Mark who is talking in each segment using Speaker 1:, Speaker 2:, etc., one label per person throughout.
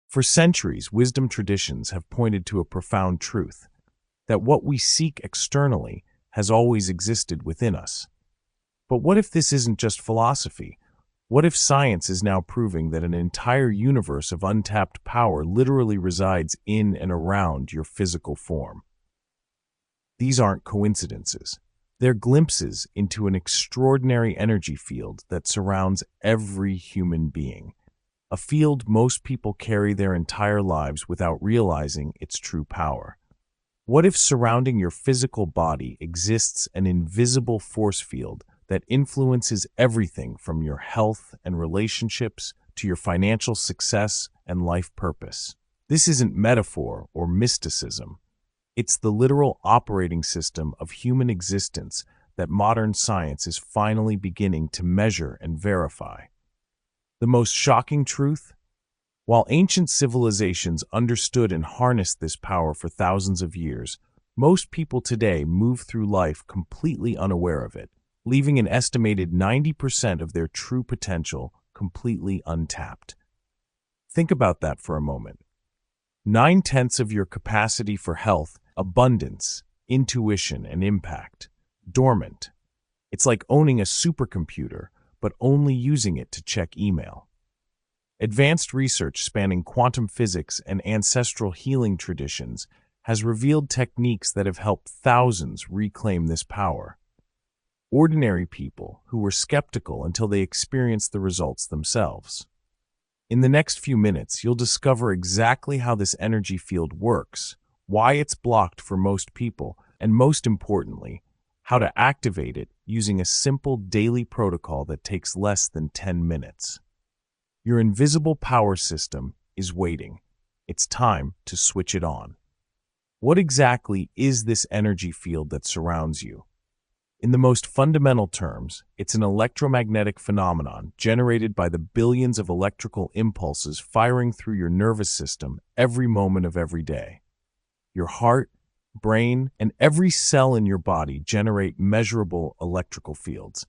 Speaker 1: For centuries, wisdom traditions have pointed to a profound truth, that what we seek externally has always existed within us. But what if this isn't just philosophy? What if science is now proving that an entire universe of untapped power literally resides in and around your physical form? These aren't coincidences. They're glimpses into an extraordinary energy field that surrounds every human being, a field most people carry their entire lives without realizing its true power. What if surrounding your physical body exists an invisible force field that influences everything from your health and relationships to your financial success and life purpose? This isn't metaphor or mysticism. It's the literal operating system of human existence that modern science is finally beginning to measure and verify. The most shocking truth? While ancient civilizations understood and harnessed this power for thousands of years, most people today move through life completely unaware of it, leaving an estimated 90% of their true potential completely untapped. Think about that for a moment. 9/10 of your capacity for health, abundance, intuition, and impact, dormant. It's like owning a supercomputer, but only using it to check email. Advanced research spanning quantum physics and ancestral healing traditions has revealed techniques that have helped thousands reclaim this power. Ordinary people who were skeptical until they experienced the results themselves. In the next few minutes, you'll discover exactly how this energy field works, why it's blocked for most people, and most importantly, how to activate it using a simple daily protocol that takes less than 10 minutes. Your invisible power system is waiting. It's time to switch it on. What exactly is this energy field that surrounds you? In the most fundamental terms, it's an electromagnetic phenomenon generated by the billions of electrical impulses firing through your nervous system every moment of every day. Your heart, brain, and every cell in your body generate measurable electrical fields.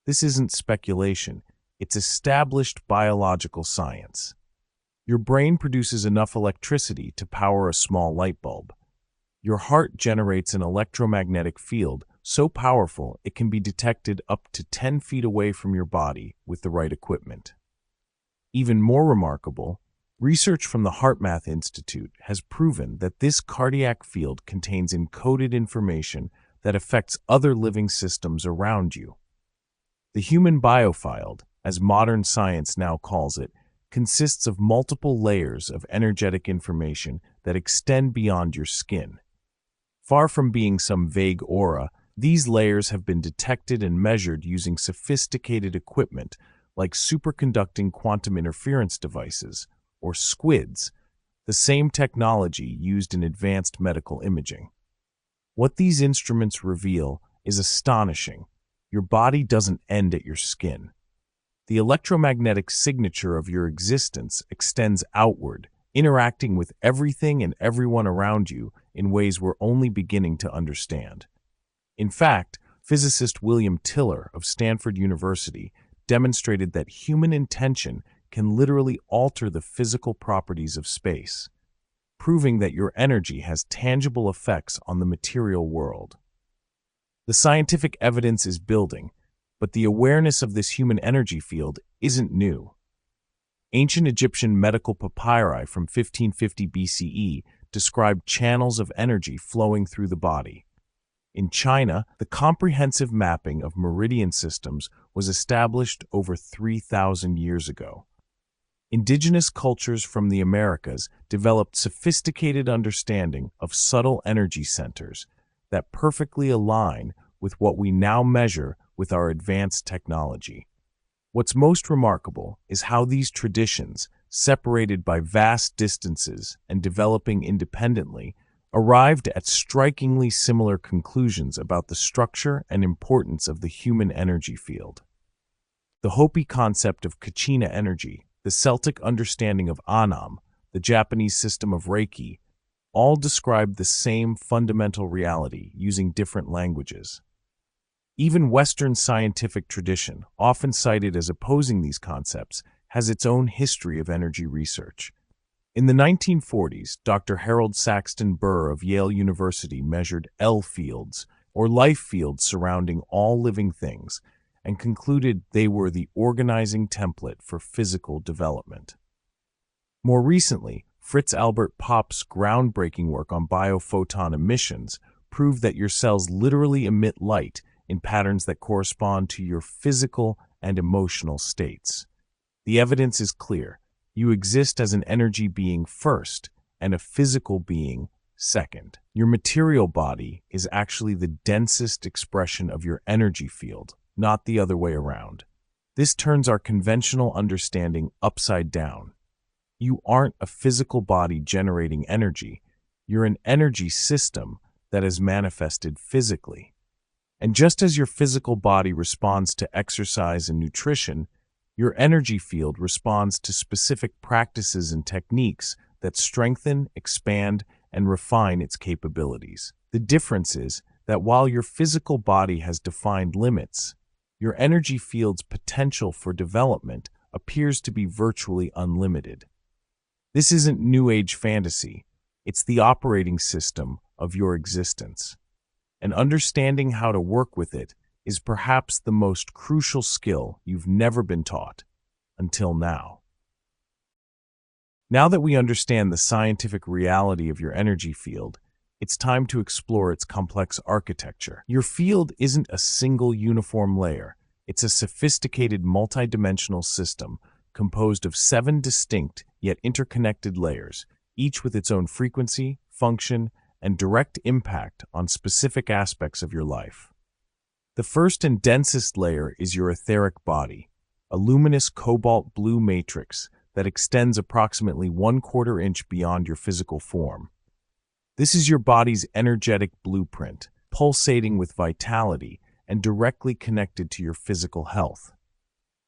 Speaker 1: This isn't speculation, it's established biological science. Your brain produces enough electricity to power a small light bulb. Your heart generates an electromagnetic field so powerful it can be detected up to 10 feet away from your body with the right equipment. Even more remarkable, research from the HeartMath Institute has proven that this cardiac field contains encoded information that affects other living systems around you. The human biofield, as modern science now calls it, consists of multiple layers of energetic information that extend beyond your skin. Far from being some vague aura, these layers have been detected and measured using sophisticated equipment like superconducting quantum interference devices, or SQUIDs, the same technology used in advanced medical imaging. What these instruments reveal is astonishing. Your body doesn't end at your skin. The electromagnetic signature of your existence extends outward, interacting with everything and everyone around you in ways we're only beginning to understand. In fact, physicist William Tiller of Stanford University demonstrated that human intention can literally alter the physical properties of space, proving that your energy has tangible effects on the material world. The scientific evidence is building, but the awareness of this human energy field isn't new. Ancient Egyptian medical papyri from 1550 BCE described channels of energy flowing through the body. In China, the comprehensive mapping of meridian systems was established over 3,000 years ago. Indigenous cultures from the Americas developed sophisticated understanding of subtle energy centers that perfectly align with what we now measure with our advanced technology. What's most remarkable is how these traditions, separated by vast distances and developing independently, arrived at strikingly similar conclusions about the structure and importance of the human energy field. The Hopi concept of Kachina energy, the Celtic understanding of Anam, the Japanese system of Reiki, all describe the same fundamental reality using different languages. Even Western scientific tradition, often cited as opposing these concepts, has its own history of energy research. In the 1940s, Dr. Harold Saxton Burr of Yale University measured L fields, or life fields surrounding all living things, and concluded they were the organizing template for physical development. More recently, Fritz Albert Popp's groundbreaking work on biophoton emissions proved that your cells literally emit light in patterns that correspond to your physical and emotional states. The evidence is clear. You exist as an energy being first and a physical being second. Your material body is actually the densest expression of your energy field, not the other way around. This turns our conventional understanding upside down. You aren't a physical body generating energy. You're an energy system that is manifested physically. And just as your physical body responds to exercise and nutrition, your energy field responds to specific practices and techniques that strengthen, expand, and refine its capabilities. The difference is that while your physical body has defined limits, your energy field's potential for development appears to be virtually unlimited. This isn't New Age fantasy. It's the operating system of your existence. And understanding how to work with it is perhaps the most crucial skill you've never been taught until now. Now that we understand the scientific reality of your energy field, it's time to explore its complex architecture. Your field isn't a single uniform layer. It's a sophisticated multidimensional system composed of 7 distinct yet interconnected layers, each with its own frequency, function, and direct impact on specific aspects of your life. The first and densest layer is your etheric body, a luminous cobalt blue matrix that extends approximately 1/4 inch beyond your physical form. This is your body's energetic blueprint, pulsating with vitality and directly connected to your physical health.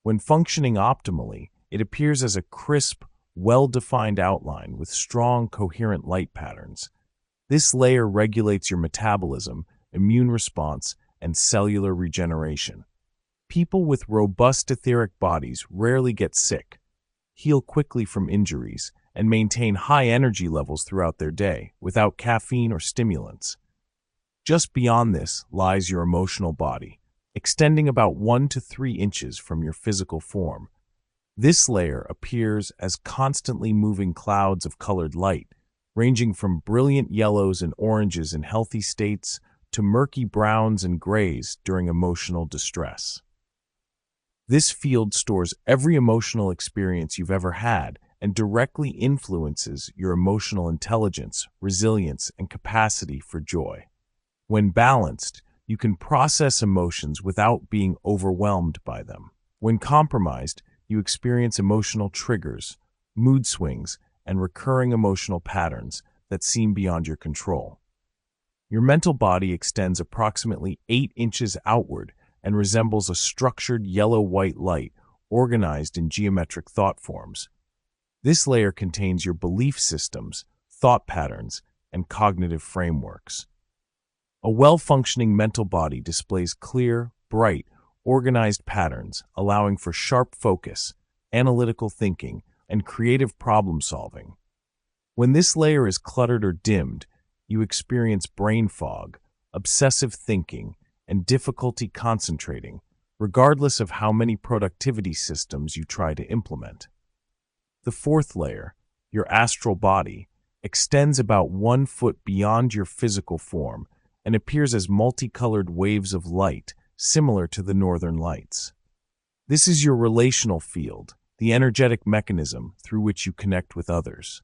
Speaker 1: When functioning optimally, it appears as a crisp, well-defined outline with strong, coherent light patterns. This layer regulates your metabolism, immune response, and cellular regeneration. People with robust etheric bodies rarely get sick, heal quickly from injuries, and maintain high energy levels throughout their day without caffeine or stimulants. Just beyond this lies your emotional body, extending about 1 to 3 inches from your physical form. This layer appears as constantly moving clouds of colored light, ranging from brilliant yellows and oranges in healthy states to murky browns and grays during emotional distress. This field stores every emotional experience you've ever had and directly influences your emotional intelligence, resilience, and capacity for joy. When balanced, you can process emotions without being overwhelmed by them. When compromised, you experience emotional triggers, mood swings, and recurring emotional patterns that seem beyond your control. Your mental body extends approximately 8 inches outward and resembles a structured yellow-white light organized in geometric thought forms. This layer contains your belief systems, thought patterns, and cognitive frameworks. A well-functioning mental body displays clear, bright, organized patterns, allowing for sharp focus, analytical thinking, and creative problem-solving. When this layer is cluttered or dimmed, you experience brain fog, obsessive thinking, and difficulty concentrating, regardless of how many productivity systems you try to implement. The fourth layer, your astral body, extends about 1 foot beyond your physical form and appears as multicolored waves of light, similar to the northern lights. This is your relational field, the energetic mechanism through which you connect with others.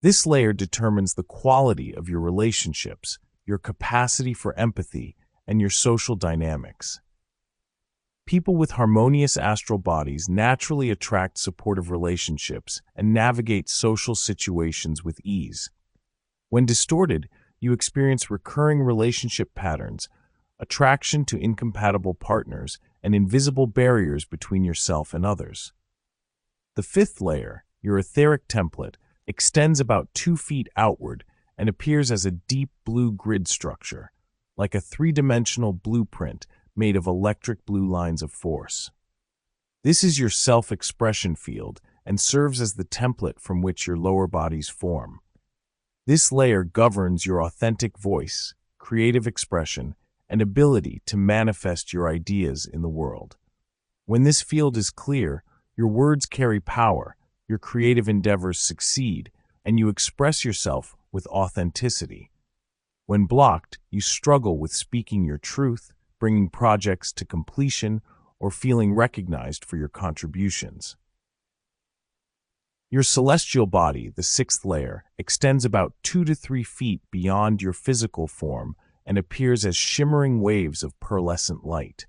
Speaker 1: This layer determines the quality of your relationships, your capacity for empathy, and your social dynamics. People with harmonious astral bodies naturally attract supportive relationships and navigate social situations with ease. When distorted, you experience recurring relationship patterns, attraction to incompatible partners, and invisible barriers between yourself and others. The fifth layer, your etheric template, extends about 2 feet outward and appears as a deep blue grid structure, like a 3-dimensional blueprint made of electric blue lines of force. This is your self-expression field and serves as the template from which your lower bodies form. This layer governs your authentic voice, creative expression, and ability to manifest your ideas in the world. When this field is clear, your words carry power, your creative endeavors succeed, and you express yourself with authenticity. When blocked, you struggle with speaking your truth, bringing projects to completion, or feeling recognized for your contributions. Your celestial body, the sixth layer, extends about 2 to 3 feet beyond your physical form and appears as shimmering waves of pearlescent light.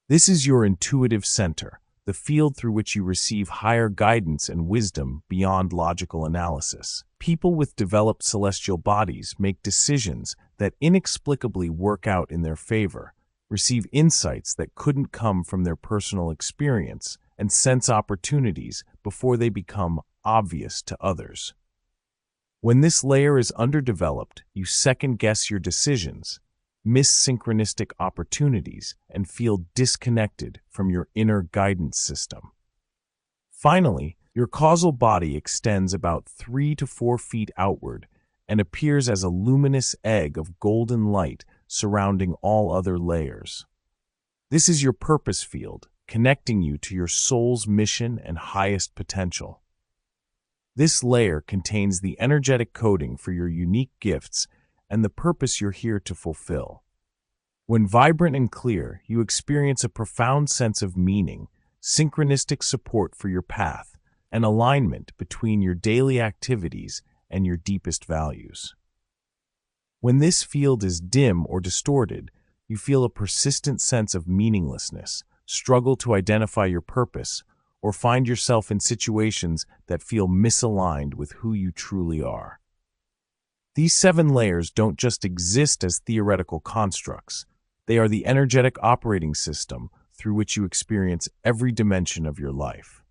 Speaker 1: This is your intuitive center, the field through which you receive higher guidance and wisdom beyond logical analysis. People with developed celestial bodies make decisions that inexplicably work out in their favor, receive insights that couldn't come from their personal experience, and sense opportunities before they become obvious to others. When this layer is underdeveloped, you second-guess your decisions, miss synchronistic opportunities, and feel disconnected from your inner guidance system. Finally, your causal body extends about 3 to 4 feet outward and appears as a luminous egg of golden light surrounding all other layers. This is your purpose field, connecting you to your soul's mission and highest potential. This layer contains the energetic coding for your unique gifts and the purpose you're here to fulfill. When vibrant and clear, you experience a profound sense of meaning, synchronistic support for your path, and alignment between your daily activities and your deepest values. When this field is dim or distorted, you feel a persistent sense of meaninglessness, struggle to identify your purpose, or find yourself in situations that feel misaligned with who you truly are. These 7 layers don't just exist as theoretical constructs. They are the energetic operating system through which you experience every dimension of your life.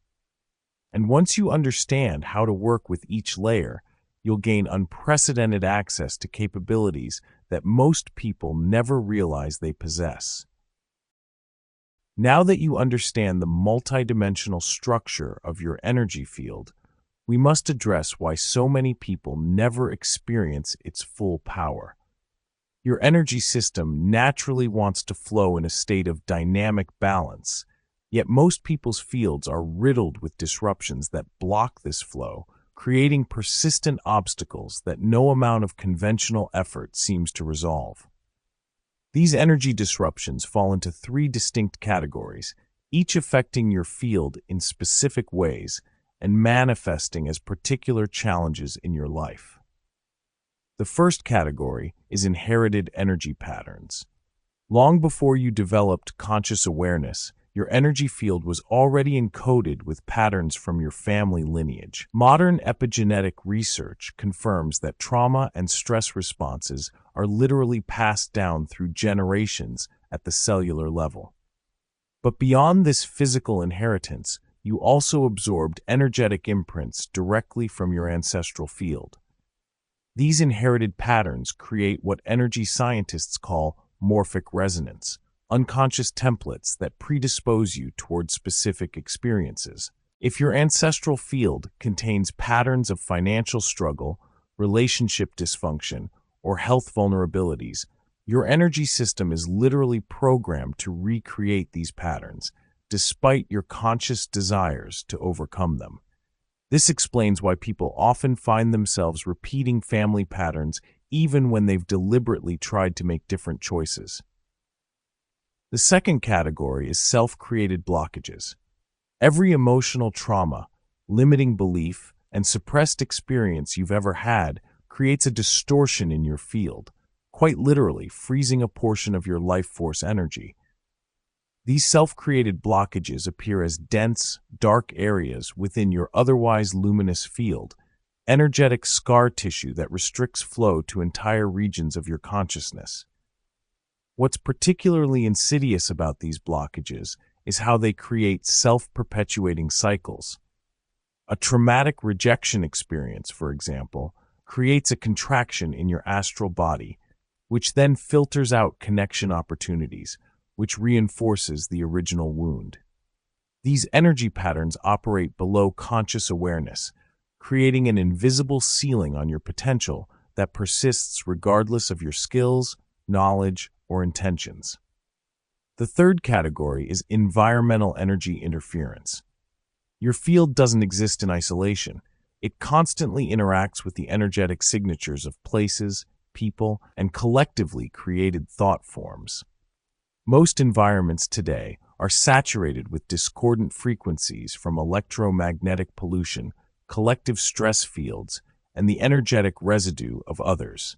Speaker 1: And once you understand how to work with each layer, you'll gain unprecedented access to capabilities that most people never realize they possess. Now that you understand the multidimensional structure of your energy field, we must address why so many people never experience its full power. Your energy system naturally wants to flow in a state of dynamic balance, yet most people's fields are riddled with disruptions that block this flow, creating persistent obstacles that no amount of conventional effort seems to resolve. These energy disruptions fall into 3 distinct categories, each affecting your field in specific ways and manifesting as particular challenges in your life. The first category is inherited energy patterns. Long before you developed conscious awareness, your energy field was already encoded with patterns from your family lineage. Modern epigenetic research confirms that trauma and stress responses are literally passed down through generations at the cellular level. But beyond this physical inheritance, you also absorbed energetic imprints directly from your ancestral field. These inherited patterns create what energy scientists call morphic resonance, unconscious templates that predispose you toward specific experiences. If your ancestral field contains patterns of financial struggle, relationship dysfunction, or health vulnerabilities, your energy system is literally programmed to recreate these patterns, despite your conscious desires to overcome them. This explains why people often find themselves repeating family patterns even when they've deliberately tried to make different choices. The second category is self-created blockages. Every emotional trauma, limiting belief, and suppressed experience you've ever had creates a distortion in your field, quite literally freezing a portion of your life force energy. These self-created blockages appear as dense, dark areas within your otherwise luminous field, energetic scar tissue that restricts flow to entire regions of your consciousness. What's particularly insidious about these blockages is how they create self-perpetuating cycles. A traumatic rejection experience, for example, creates a contraction in your astral body, which then filters out connection opportunities, which reinforces the original wound. These energy patterns operate below conscious awareness, creating an invisible ceiling on your potential that persists regardless of your skills, knowledge, or intentions. The third category is environmental energy interference. Your field doesn't exist in isolation. It constantly interacts with the energetic signatures of places, people, and collectively created thought forms. Most environments today are saturated with discordant frequencies from electromagnetic pollution, collective stress fields, and the energetic residue of others.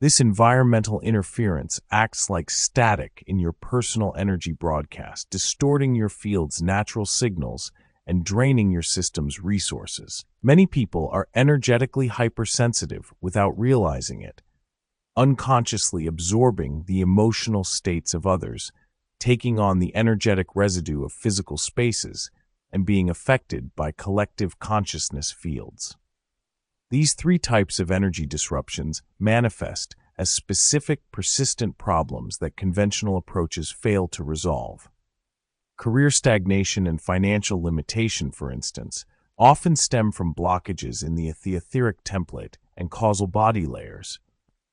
Speaker 1: This environmental interference acts like static in your personal energy broadcast, distorting your field's natural signals and draining your system's resources. Many people are energetically hypersensitive without realizing it, unconsciously absorbing the emotional states of others, taking on the energetic residue of physical spaces, and being affected by collective consciousness fields. These three types of energy disruptions manifest as specific, persistent problems that conventional approaches fail to resolve. Career stagnation and financial limitation, for instance, often stem from blockages in the etheric template and causal body layers.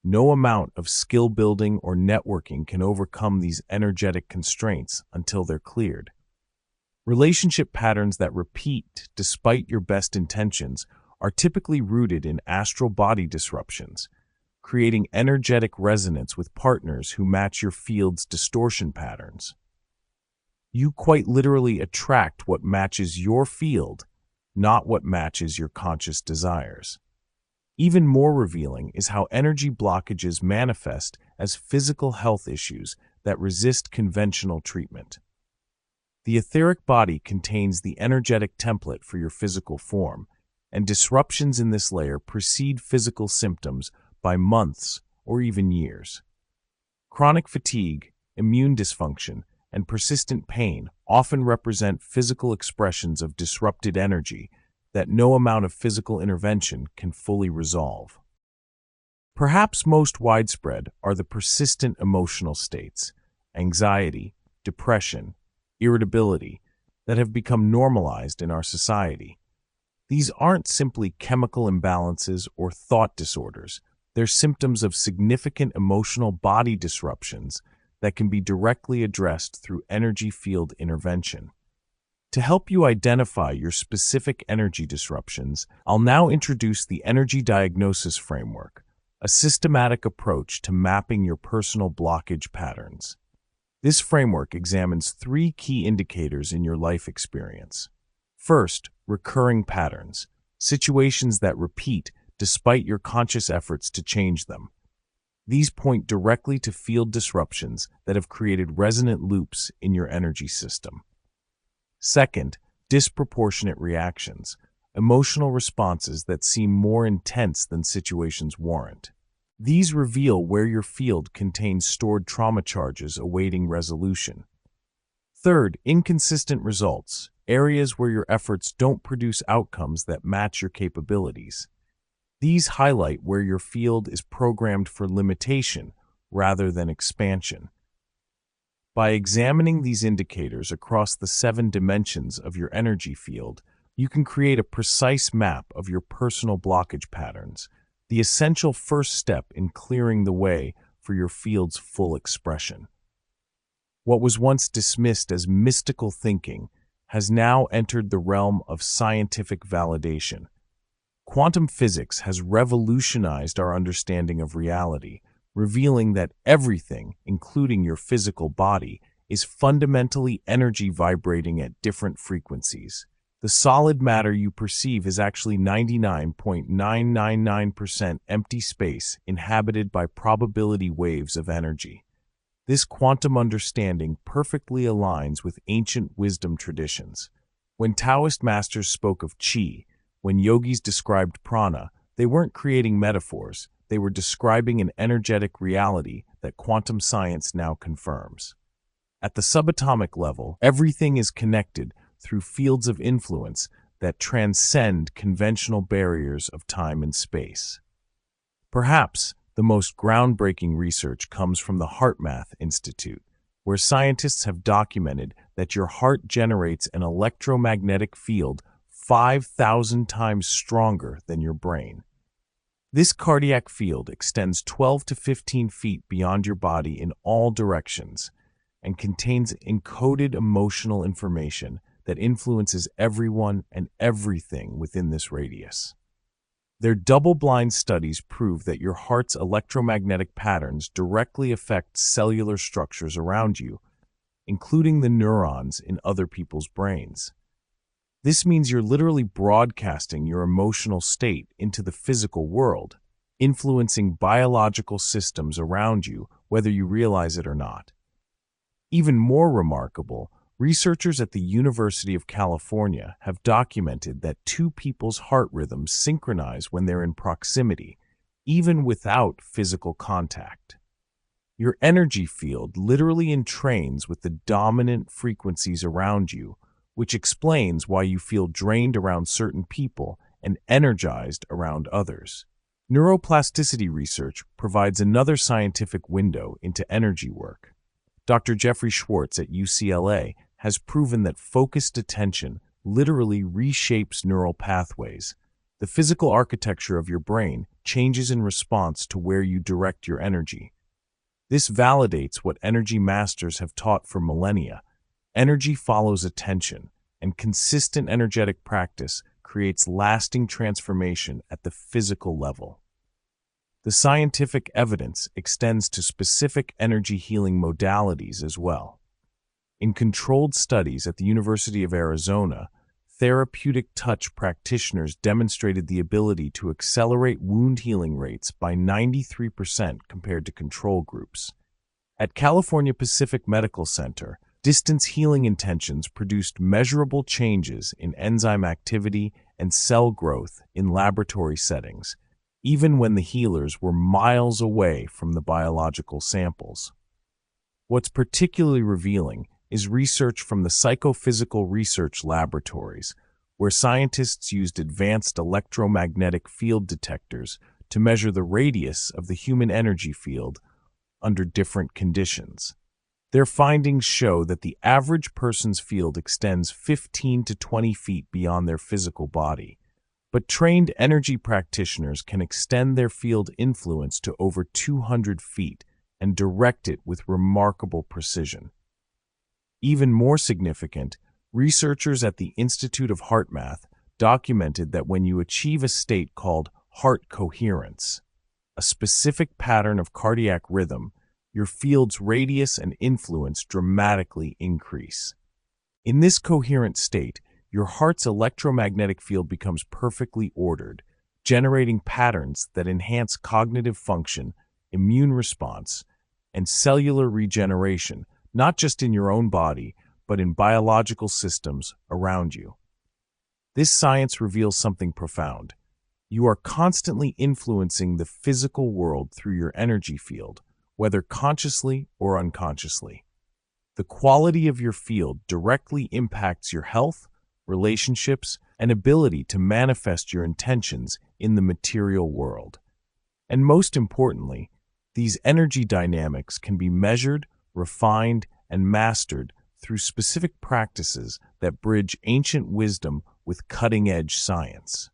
Speaker 1: No amount of skill building or networking can overcome these energetic constraints until they're cleared. Relationship patterns that repeat despite your best intentions are typically rooted in astral body disruptions, creating energetic resonance with partners who match your field's distortion patterns. You quite literally attract what matches your field, not what matches your conscious desires. Even more revealing is how energy blockages manifest as physical health issues that resist conventional treatment. The etheric body contains the energetic template for your physical form, and disruptions in this layer precede physical symptoms by months or even years. Chronic fatigue, immune dysfunction, and persistent pain often represent physical expressions of disrupted energy that no amount of physical intervention can fully resolve. Perhaps most widespread are the persistent emotional states, anxiety, depression, irritability, that have become normalized in our society. These aren't simply chemical imbalances or thought disorders. They're symptoms of significant emotional body disruptions that can be directly addressed through energy field intervention. To help you identify your specific energy disruptions, I'll now introduce the Energy Diagnosis Framework, a systematic approach to mapping your personal blockage patterns. This framework examines three key indicators in your life experience. First, recurring patterns, situations that repeat despite your conscious efforts to change them. These point directly to field disruptions that have created resonant loops in your energy system. Second, disproportionate reactions, emotional responses that seem more intense than situations warrant. These reveal where your field contains stored trauma charges awaiting resolution. Third, inconsistent results, areas where your efforts don't produce outcomes that match your capabilities. These highlight where your field is programmed for limitation rather than expansion. By examining these indicators across the 7 dimensions of your energy field, you can create a precise map of your personal blockage patterns, the essential first step in clearing the way for your field's full expression. What was once dismissed as mystical thinking has now entered the realm of scientific validation. Quantum physics has revolutionized our understanding of reality, revealing that everything, including your physical body, is fundamentally energy vibrating at different frequencies. The solid matter you perceive is actually 99.999% empty space inhabited by probability waves of energy. This quantum understanding perfectly aligns with ancient wisdom traditions. When Taoist masters spoke of qi, when yogis described prana, they weren't creating metaphors. They were describing an energetic reality that quantum science now confirms. At the subatomic level, everything is connected through fields of influence that transcend conventional barriers of time and space. Perhaps the most groundbreaking research comes from the HeartMath Institute, where scientists have documented that your heart generates an electromagnetic field 5,000 times stronger than your brain. This cardiac field extends 12 to 15 feet beyond your body in all directions and contains encoded emotional information that influences everyone and everything within this radius. Their double-blind studies prove that your heart's electromagnetic patterns directly affect cellular structures around you, including the neurons in other people's brains. This means you're literally broadcasting your emotional state into the physical world, influencing biological systems around you, whether you realize it or not. Even more remarkable, researchers at the University of California have documented that two people's heart rhythms synchronize when they're in proximity, even without physical contact. Your energy field literally entrains with the dominant frequencies around you, which explains why you feel drained around certain people and energized around others. Neuroplasticity research provides another scientific window into energy work. Dr. Jeffrey Schwartz at UCLA has proven that focused attention literally reshapes neural pathways. The physical architecture of your brain changes in response to where you direct your energy. This validates what energy masters have taught for millennia. Energy follows attention, and consistent energetic practice creates lasting transformation at the physical level. The scientific evidence extends to specific energy healing modalities as well. In controlled studies at the University of Arizona, therapeutic touch practitioners demonstrated the ability to accelerate wound healing rates by 93% compared to control groups. At California Pacific Medical Center, distance healing intentions produced measurable changes in enzyme activity and cell growth in laboratory settings, even when the healers were miles away from the biological samples. What's particularly revealing is research from the Psychophysical Research Laboratories, where scientists used advanced electromagnetic field detectors to measure the radius of the human energy field under different conditions. Their findings show that the average person's field extends 15 to 20 feet beyond their physical body, but trained energy practitioners can extend their field influence to over 200 feet and direct it with remarkable precision. Even more significant, researchers at the Institute of Heart Math documented that when you achieve a state called heart coherence, a specific pattern of cardiac rhythm, your field's radius and influence dramatically increase. In this coherent state, your heart's electromagnetic field becomes perfectly ordered, generating patterns that enhance cognitive function, immune response, and cellular regeneration, not just in your own body, but in biological systems around you. This science reveals something profound. You are constantly influencing the physical world through your energy field, whether consciously or unconsciously. The quality of your field directly impacts your health, relationships, and ability to manifest your intentions in the material world. And most importantly, these energy dynamics can be measured, refined, and mastered through specific practices that bridge ancient wisdom with cutting-edge science.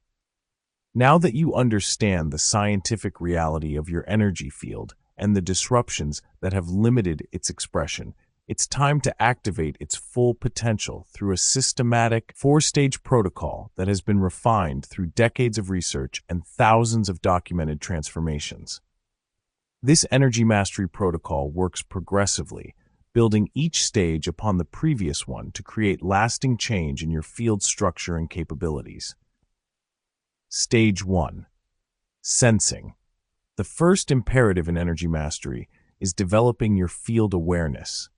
Speaker 1: Now that you understand the scientific reality of your energy field and the disruptions that have limited its expression, it's time to activate its full potential through a systematic, four-stage protocol that has been refined through decades of research and thousands of documented transformations. This energy mastery protocol works progressively, building each stage upon the previous one to create lasting change in your field structure and capabilities. Stage 1. Sensing. The first imperative in energy mastery is developing your field awareness,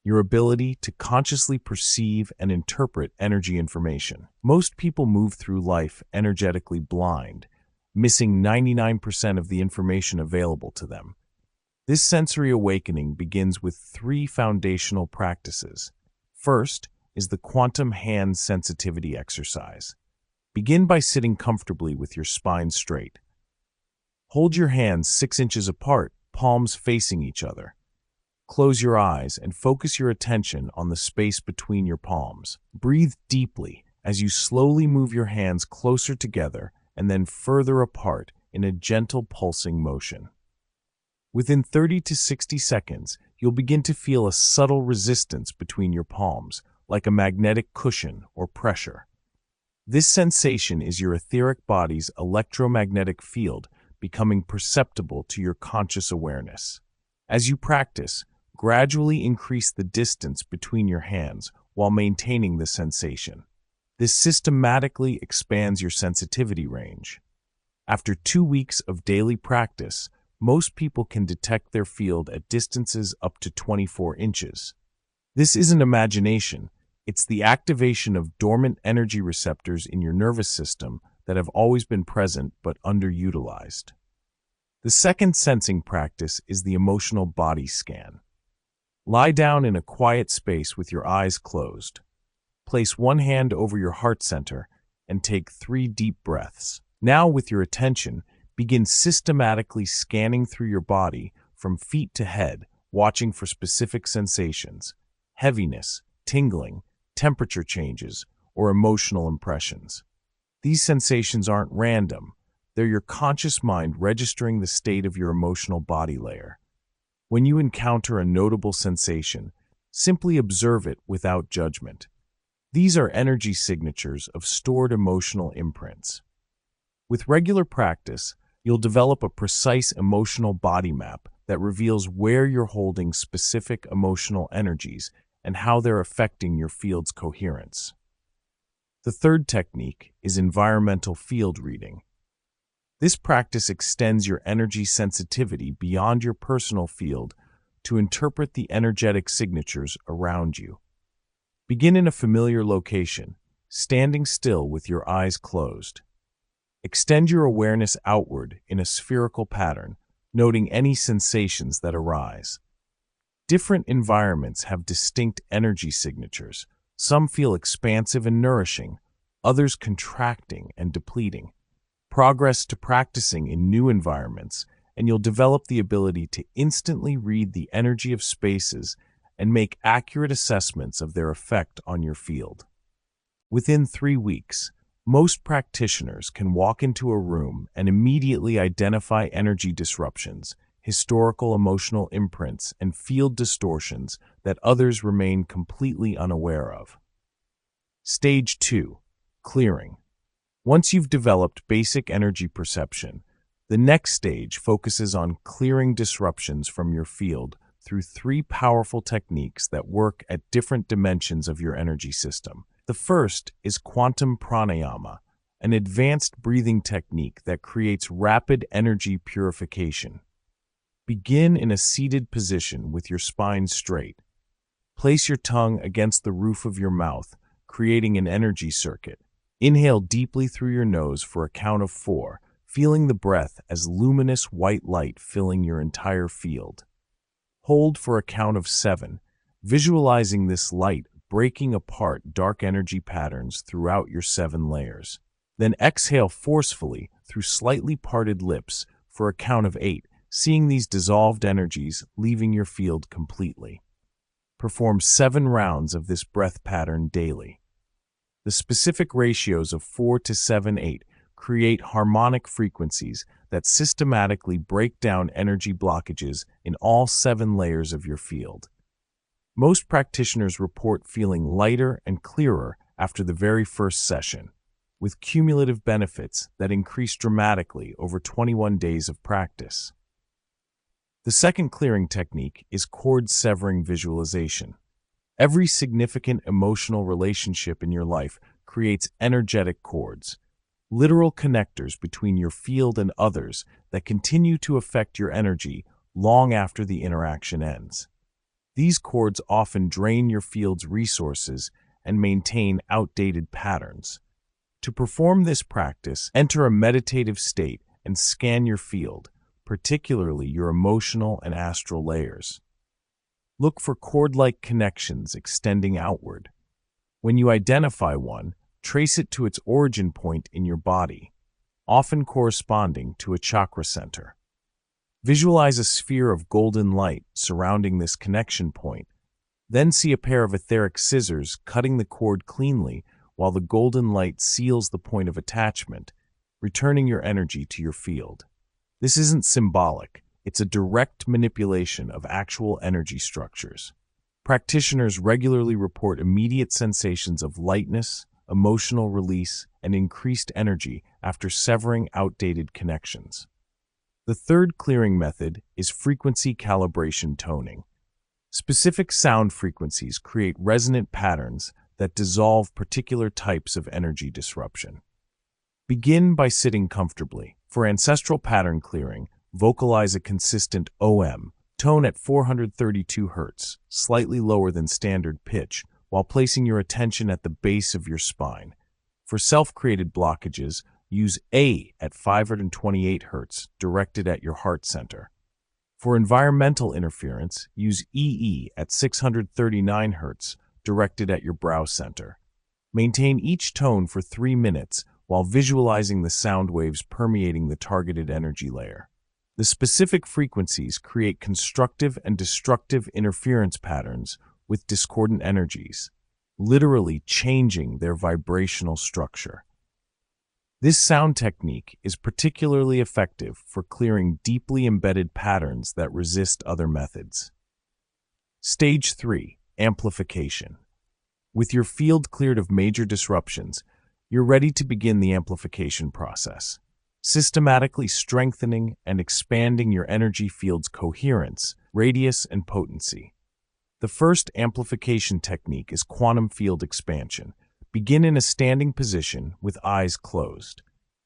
Speaker 1: your ability to consciously perceive and interpret energy information. Most people move through life energetically blind, missing 99% of the information available to them. This sensory awakening begins with 3 foundational practices. First is the quantum hand sensitivity exercise. Begin by sitting comfortably with your spine straight. Hold your hands 6 inches apart, palms facing each other. Close your eyes and focus your attention on the space between your palms. Breathe deeply as you slowly move your hands closer together and then further apart in a gentle pulsing motion. Within 30 to 60 seconds, you'll begin to feel a subtle resistance between your palms, like a magnetic cushion or pressure. This sensation is your etheric body's electromagnetic field becoming perceptible to your conscious awareness. As you practice, gradually increase the distance between your hands while maintaining the sensation. This systematically expands your sensitivity range. After 2 weeks of daily practice, most people can detect their field at distances up to 24 inches. This isn't imagination, it's the activation of dormant energy receptors in your nervous system that have always been present but underutilized. The second sensing practice is the emotional body scan. Lie down in a quiet space with your eyes closed. Place one hand over your heart center and take 3 deep breaths. Now, with your attention, begin systematically scanning through your body from feet to head, watching for specific sensations, heaviness, tingling, temperature changes, or emotional impressions. These sensations aren't random. They're your conscious mind registering the state of your emotional body layer. When you encounter a notable sensation, simply observe it without judgment. These are energy signatures of stored emotional imprints. With regular practice, you'll develop a precise emotional body map that reveals where you're holding specific emotional energies and how they're affecting your field's coherence. The third technique is environmental field reading. This practice extends your energy sensitivity beyond your personal field to interpret the energetic signatures around you. Begin in a familiar location, standing still with your eyes closed. Extend your awareness outward in a spherical pattern, noting any sensations that arise. Different environments have distinct energy signatures. Some feel expansive and nourishing, others contracting and depleting. Progress to practicing in new environments, and you'll develop the ability to instantly read the energy of spaces and make accurate assessments of their effect on your field. Within 3 weeks, most practitioners can walk into a room and immediately identify energy disruptions, historical emotional imprints, and field distortions that others remain completely unaware of. Stage 2. Clearing. Once you've developed basic energy perception, the next stage focuses on clearing disruptions from your field through 3 powerful techniques that work at different dimensions of your energy system. The first is quantum pranayama, an advanced breathing technique that creates rapid energy purification. Begin in a seated position with your spine straight. Place your tongue against the roof of your mouth, creating an energy circuit. Inhale deeply through your nose for a count of 4, feeling the breath as luminous white light filling your entire field. Hold for a count of 7, visualizing this light breaking apart dark energy patterns throughout your 7 layers. Then exhale forcefully through slightly parted lips for a count of 8, seeing these dissolved energies leaving your field completely. Perform 7 rounds of this breath pattern daily. The specific ratios of 4 to 7, 8 create harmonic frequencies that systematically break down energy blockages in all 7 layers of your field. Most practitioners report feeling lighter and clearer after the very first session, with cumulative benefits that increase dramatically over 21 days of practice. The second clearing technique is cord-severing visualization. Every significant emotional relationship in your life creates energetic cords, literal connectors between your field and others that continue to affect your energy long after the interaction ends. These cords often drain your field's resources and maintain outdated patterns. To perform this practice, enter a meditative state and scan your field, particularly your emotional and astral layers. Look for cord-like connections extending outward. When you identify one, trace it to its origin point in your body, often corresponding to a chakra center. Visualize a sphere of golden light surrounding this connection point. Then see a pair of etheric scissors cutting the cord cleanly while the golden light seals the point of attachment, returning your energy to your field. This isn't symbolic, it's a direct manipulation of actual energy structures. Practitioners regularly report immediate sensations of lightness, emotional release, and increased energy after severing outdated connections. The third clearing method is frequency calibration toning. Specific sound frequencies create resonant patterns that dissolve particular types of energy disruption. Begin by sitting comfortably. For ancestral pattern clearing, vocalize a consistent OM, tone at 432 Hz, slightly lower than standard pitch, while placing your attention at the base of your spine. For self-created blockages, use A at 528 Hz, directed at your heart center. For environmental interference, use EE at 639 Hz, directed at your brow center. Maintain each tone for 3 minutes while visualizing the sound waves permeating the targeted energy layer. The specific frequencies create constructive and destructive interference patterns with discordant energies, literally changing their vibrational structure. This sound technique is particularly effective for clearing deeply embedded patterns that resist other methods. Stage 3. Amplification. With your field cleared of major disruptions, you're ready to begin the amplification process, systematically strengthening and expanding your energy field's coherence, radius, and potency. The first amplification technique is quantum field expansion. Begin in a standing position with eyes closed.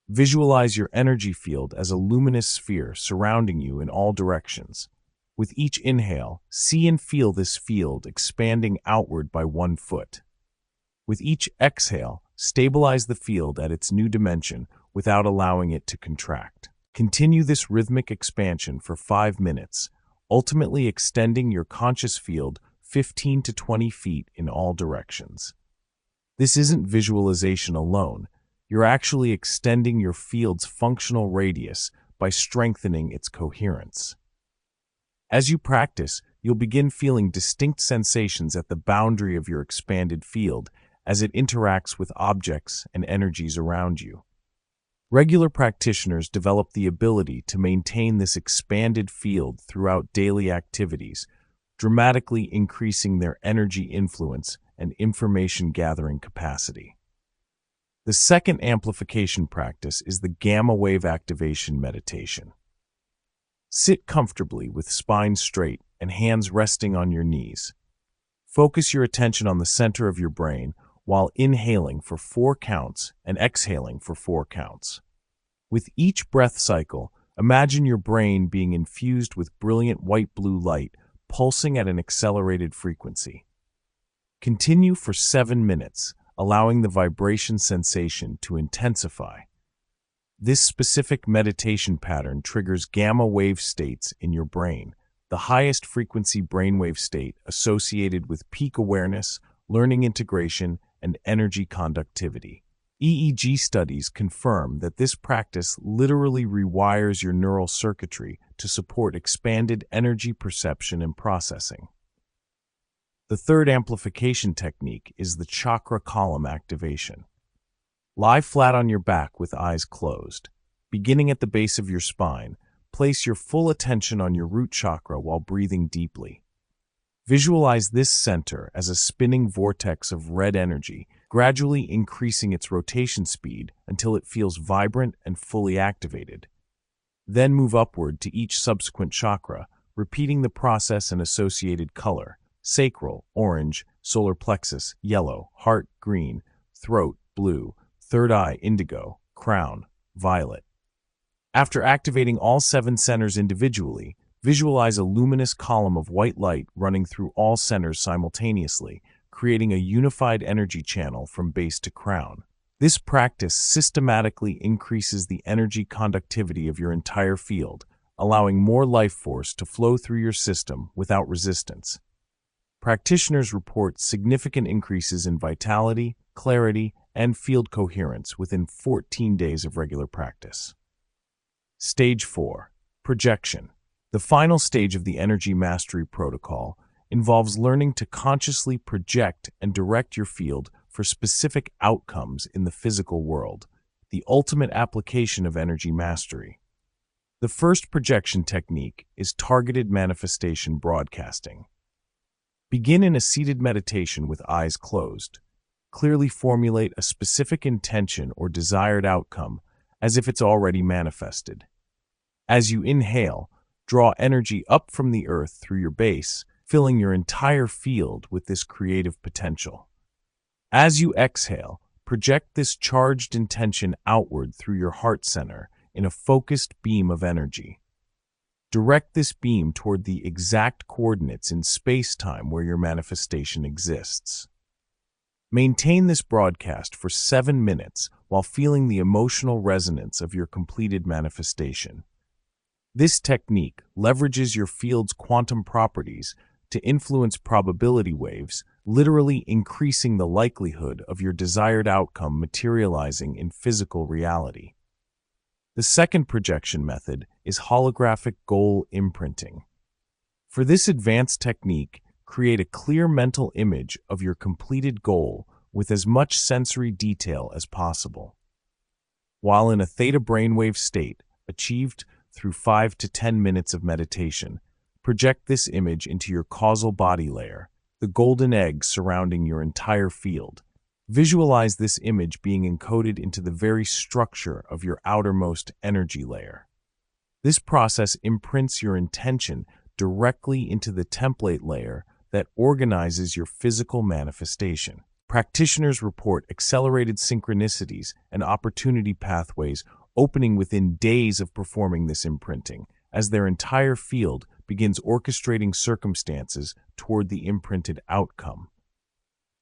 Speaker 1: Visualize your energy field as a luminous sphere surrounding you in all directions. With each inhale, see and feel this field expanding outward by 1 foot. With each exhale, stabilize the field at its new dimension without allowing it to contract. Continue this rhythmic expansion for 5 minutes, ultimately extending your conscious field 15 to 20 feet in all directions. This isn't visualization alone. You're actually extending your field's functional radius by strengthening its coherence. As you practice, you'll begin feeling distinct sensations at the boundary of your expanded field as it interacts with objects and energies around you. Regular practitioners develop the ability to maintain this expanded field throughout daily activities, dramatically increasing their energy influence and information gathering capacity. The second amplification practice is the gamma wave activation meditation. Sit comfortably with spine straight and hands resting on your knees. Focus your attention on the center of your brain while inhaling for 4 counts and exhaling for 4 counts. With each breath cycle, imagine your brain being infused with brilliant white-blue light pulsing at an accelerated frequency. Continue for 7 minutes, allowing the vibration sensation to intensify. This specific meditation pattern triggers gamma wave states in your brain, the highest frequency brainwave state associated with peak awareness, learning integration, and energy conductivity. EEG studies confirm that this practice literally rewires your neural circuitry to support expanded energy perception and processing. The third amplification technique is the chakra column activation. Lie flat on your back with eyes closed. Beginning at the base of your spine, place your full attention on your root chakra while breathing deeply. Visualize this center as a spinning vortex of red energy, gradually increasing its rotation speed until it feels vibrant and fully activated. Then move upward to each subsequent chakra, repeating the process and associated color: sacral, orange; solar plexus, yellow; heart, green; throat, blue; third eye, indigo; crown, violet. After activating all 7 centers individually, visualize a luminous column of white light running through all centers simultaneously, creating a unified energy channel from base to crown. This practice systematically increases the energy conductivity of your entire field, allowing more life force to flow through your system without resistance. Practitioners report significant increases in vitality, clarity, and field coherence within 14 days of regular practice. Stage 4. Projection. The final stage of the Energy Mastery Protocol involves learning to consciously project and direct your field for specific outcomes in the physical world, the ultimate application of energy mastery. The first projection technique is targeted manifestation broadcasting. Begin in a seated meditation with eyes closed. Clearly formulate a specific intention or desired outcome as if it's already manifested. As you inhale, draw energy up from the earth through your base, filling your entire field with this creative potential. As you exhale, project this charged intention outward through your heart center in a focused beam of energy. Direct this beam toward the exact coordinates in space-time where your manifestation exists. Maintain this broadcast for 7 minutes while feeling the emotional resonance of your completed manifestation. This technique leverages your field's quantum properties to influence probability waves, literally increasing the likelihood of your desired outcome materializing in physical reality. The second projection method is holographic goal imprinting. For this advanced technique, create a clear mental image of your completed goal with as much sensory detail as possible. While in a theta brainwave state, achieved through 5 to 10 minutes of meditation, project this image into your causal body layer, the golden egg surrounding your entire field. Visualize this image being encoded into the very structure of your outermost energy layer. This process imprints your intention directly into the template layer that organizes your physical manifestation. Practitioners report accelerated synchronicities and opportunity pathways opening within days of performing this imprinting, as their entire field begins orchestrating circumstances toward the imprinted outcome.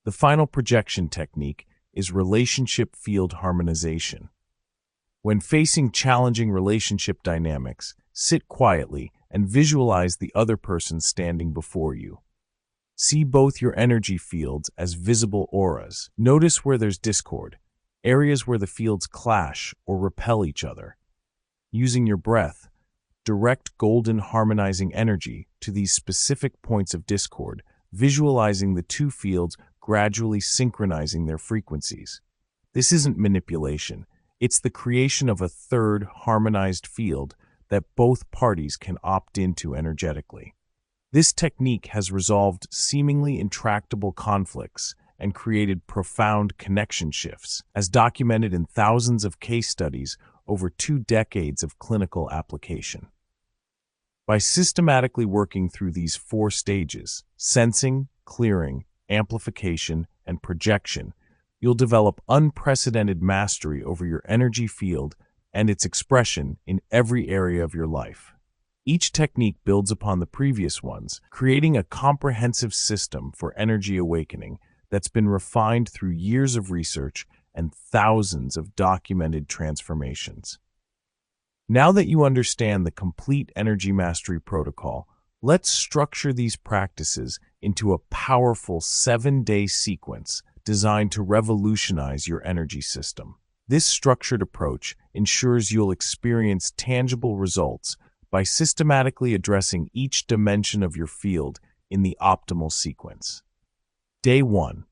Speaker 1: The final projection technique is relationship field harmonization. When facing challenging relationship dynamics, sit quietly and visualize the other person standing before you. See both your energy fields as visible auras. Notice where there's discord, areas where the fields clash or repel each other. Using your breath, direct golden harmonizing energy to these specific points of discord, visualizing the two fields gradually synchronizing their frequencies. This isn't manipulation. It's the creation of a third harmonized field that both parties can opt into energetically. This technique has resolved seemingly intractable conflicts and created profound connection shifts, as documented in thousands of case studies over 2 decades of clinical application. By systematically working through these 4 stages, sensing, clearing, amplification, and projection, you'll develop unprecedented mastery over your energy field and its expression in every area of your life. Each technique builds upon the previous ones, creating a comprehensive system for energy awakening that's been refined through years of research and thousands of documented transformations. Now that you understand the complete energy mastery protocol, let's structure these practices into a powerful 7-day sequence designed to revolutionize your energy system. This structured approach ensures you'll experience tangible results by systematically addressing each dimension of your field in the optimal sequence. Day 1.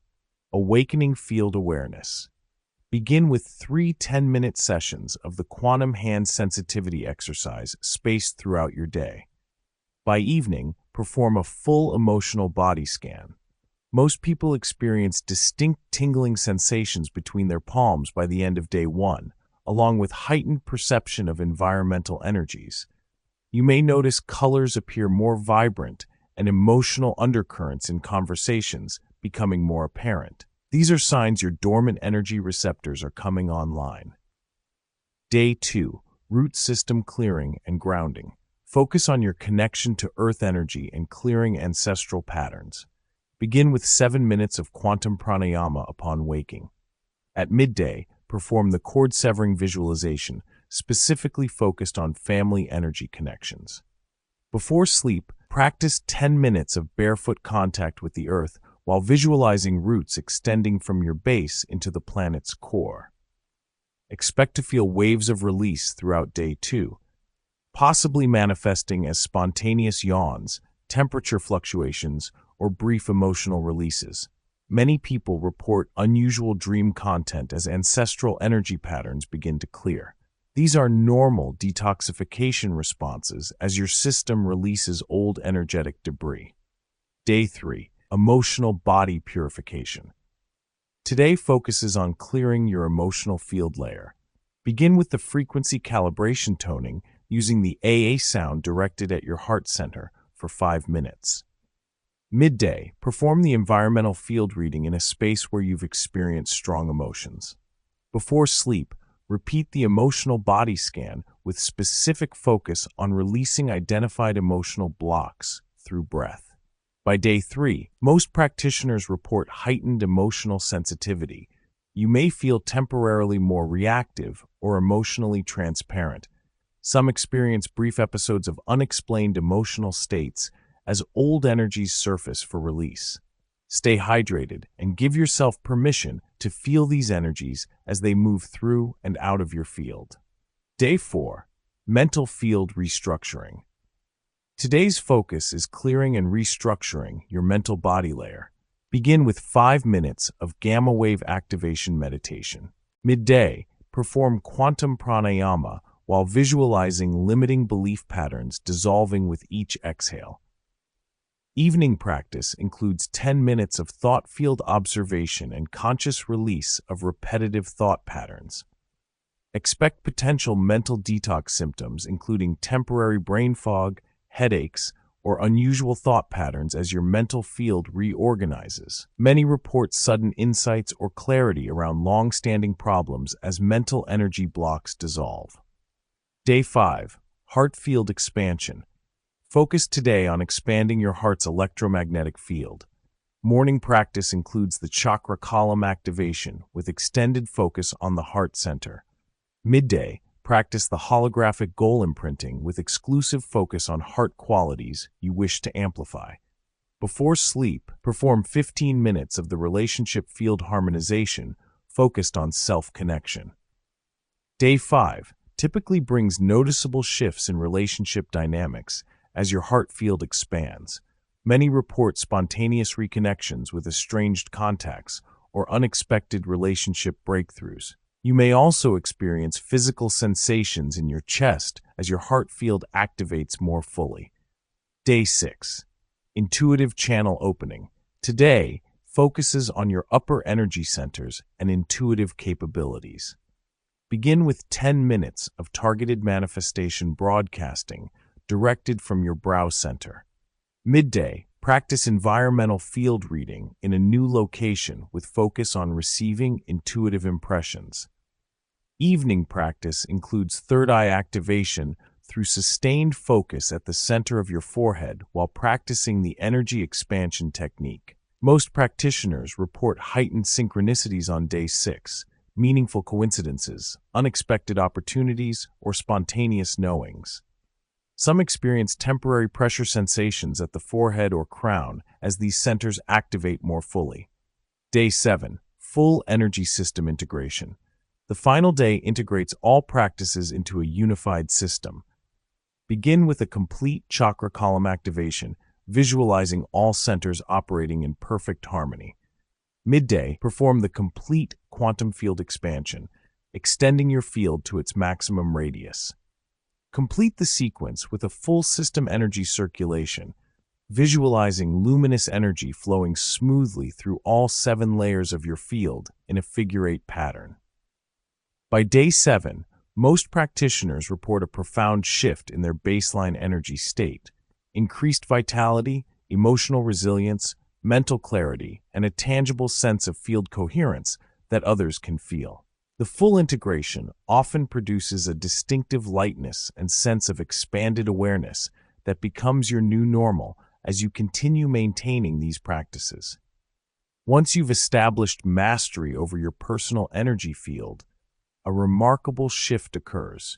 Speaker 1: Awakening Field Awareness. Begin with 3 10-minute sessions of the quantum hand sensitivity exercise spaced throughout your day. By evening, perform a full emotional body scan. Most people experience distinct tingling sensations between their palms by the end of day 1, along with heightened perception of environmental energies. You may notice colors appear more vibrant and emotional undercurrents in conversations becoming more apparent. These are signs your dormant energy receptors are coming online. Day 2. Root system clearing and grounding. Focus on your connection to earth energy and clearing ancestral patterns. Begin with 7 minutes of quantum pranayama upon waking. At midday, perform the cord-severing visualization, specifically focused on family energy connections. Before sleep, practice 10 minutes of barefoot contact with the earth while visualizing roots extending from your base into the planet's core. Expect to feel waves of release throughout day 2. possibly manifesting as spontaneous yawns, temperature fluctuations, or brief emotional releases. Many people report unusual dream content as ancestral energy patterns begin to clear. These are normal detoxification responses as your system releases old energetic debris. Day 3. Emotional body purification. Today focuses on clearing your emotional field layer. Begin with the frequency calibration toning using the AA sound directed at your heart center for 5 minutes. Midday, perform the environmental field reading in a space where you've experienced strong emotions. Before sleep, repeat the emotional body scan with specific focus on releasing identified emotional blocks through breath. By day 3, most practitioners report heightened emotional sensitivity. You may feel temporarily more reactive or emotionally transparent. Some experience brief episodes of unexplained emotional states as old energies surface for release. Stay hydrated and give yourself permission to feel these energies as they move through and out of your field. Day 4. Mental field restructuring. Today's focus is clearing and restructuring your mental body layer. Begin with 5 minutes of gamma wave activation meditation. Midday, perform quantum pranayama while visualizing limiting belief patterns dissolving with each exhale. Evening practice includes 10 minutes of thought field observation and conscious release of repetitive thought patterns. Expect potential mental detox symptoms, including temporary brain fog, headaches, or unusual thought patterns as your mental field reorganizes. Many report sudden insights or clarity around long-standing problems as mental energy blocks dissolve. Day 5. Heart field expansion. Focus today on expanding your heart's electromagnetic field. Morning practice includes the chakra column activation with extended focus on the heart center. Midday, practice the holographic goal imprinting with exclusive focus on heart qualities you wish to amplify. Before sleep, perform 15 minutes of the relationship field harmonization focused on self-connection. Day 5 typically brings noticeable shifts in relationship dynamics as your heart field expands. Many report spontaneous reconnections with estranged contacts or unexpected relationship breakthroughs. You may also experience physical sensations in your chest as your heart field activates more fully. Day 6. Intuitive channel opening. Today focuses on your upper energy centers and intuitive capabilities. Begin with 10 minutes of targeted manifestation broadcasting directed from your brow center. Midday, practice environmental field reading in a new location with focus on receiving intuitive impressions. Evening practice includes third eye activation through sustained focus at the center of your forehead while practicing the energy expansion technique. Most practitioners report heightened synchronicities on day 6, meaningful coincidences, unexpected opportunities, or spontaneous knowings. Some experience temporary pressure sensations at the forehead or crown as these centers activate more fully. Day 7. Full energy system integration. The final day integrates all practices into a unified system. Begin with a complete chakra column activation, visualizing all centers operating in perfect harmony. Midday, perform the complete quantum field expansion, extending your field to its maximum radius. Complete the sequence with a full system energy circulation, visualizing luminous energy flowing smoothly through all 7 layers of your field in a figure-8 pattern. By day 7, most practitioners report a profound shift in their baseline energy state, increased vitality, emotional resilience, mental clarity, and a tangible sense of field coherence that others can feel. The full integration often produces a distinctive lightness and sense of expanded awareness that becomes your new normal as you continue maintaining these practices. Once you've established mastery over your personal energy field, a remarkable shift occurs.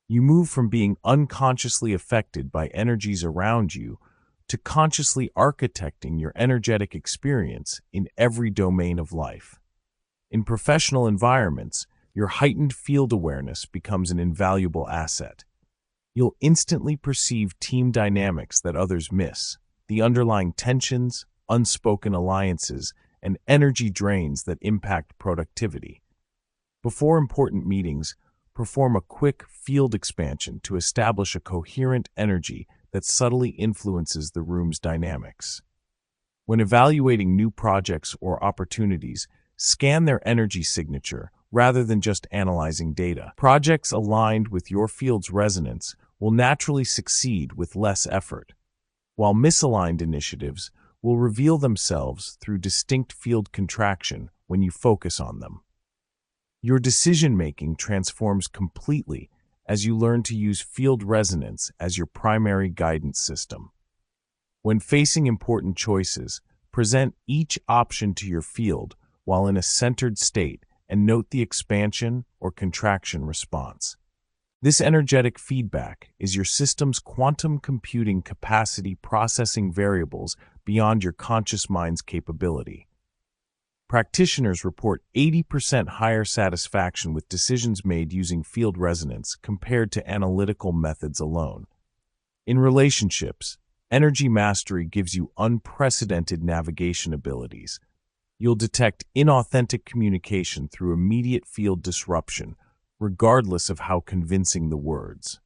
Speaker 1: You move from being unconsciously affected by energies around you to consciously architecting your energetic experience in every domain of life. In professional environments, your heightened field awareness becomes an invaluable asset. You'll instantly perceive team dynamics that others miss, the underlying tensions, unspoken alliances, and energy drains that impact productivity. Before important meetings, perform a quick field expansion to establish a coherent energy that subtly influences the room's dynamics. When evaluating new projects or opportunities, scan their energy signature rather than just analyzing data. Projects aligned with your field's resonance will naturally succeed with less effort, while misaligned initiatives will reveal themselves through distinct field contraction when you focus on them. Your decision-making transforms completely as you learn to use field resonance as your primary guidance system. When facing important choices, present each option to your field while in a centered state and note the expansion or contraction response. This energetic feedback is your system's quantum computing capacity processing variables beyond your conscious mind's capability. Practitioners report 80% higher satisfaction with decisions made using field resonance compared to analytical methods alone. In relationships, energy mastery gives you unprecedented navigation abilities. You'll detect inauthentic communication through immediate field disruption, regardless of how convincing the words.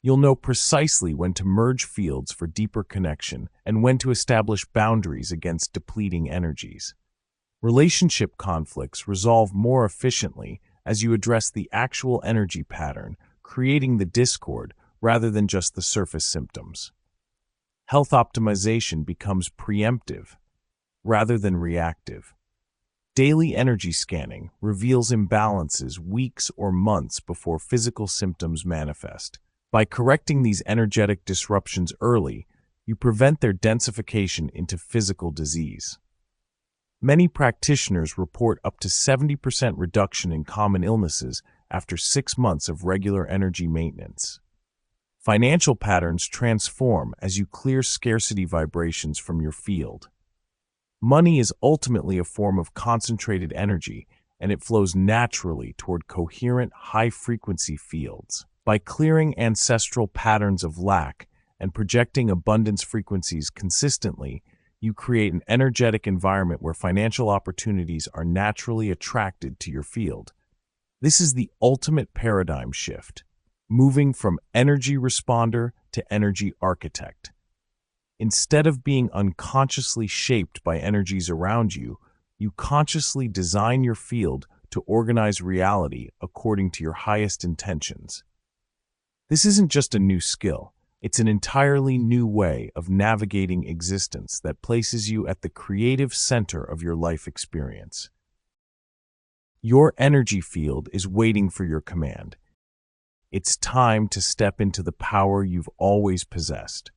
Speaker 1: You'll know precisely when to merge fields for deeper connection and when to establish boundaries against depleting energies. Relationship conflicts resolve more efficiently as you address the actual energy pattern, creating the discord rather than just the surface symptoms. Health optimization becomes preemptive rather than reactive. Daily energy scanning reveals imbalances weeks or months before physical symptoms manifest. By correcting these energetic disruptions early, you prevent their densification into physical disease. Many practitioners report up to 70% reduction in common illnesses after 6 months of regular energy maintenance. Financial patterns transform as you clear scarcity vibrations from your field. Money is ultimately a form of concentrated energy, and it flows naturally toward coherent, high-frequency fields. By clearing ancestral patterns of lack and projecting abundance frequencies consistently, you create an energetic environment where financial opportunities are naturally attracted to your field. This is the ultimate paradigm shift, moving from energy responder to energy architect. Instead of being unconsciously shaped by energies around you, you consciously design your field to organize reality according to your highest intentions. This isn't just a new skill, it's an entirely new way of navigating existence that places you at the creative center of your life experience. Your energy field is waiting for your command. It's time to step into the power you've always possessed.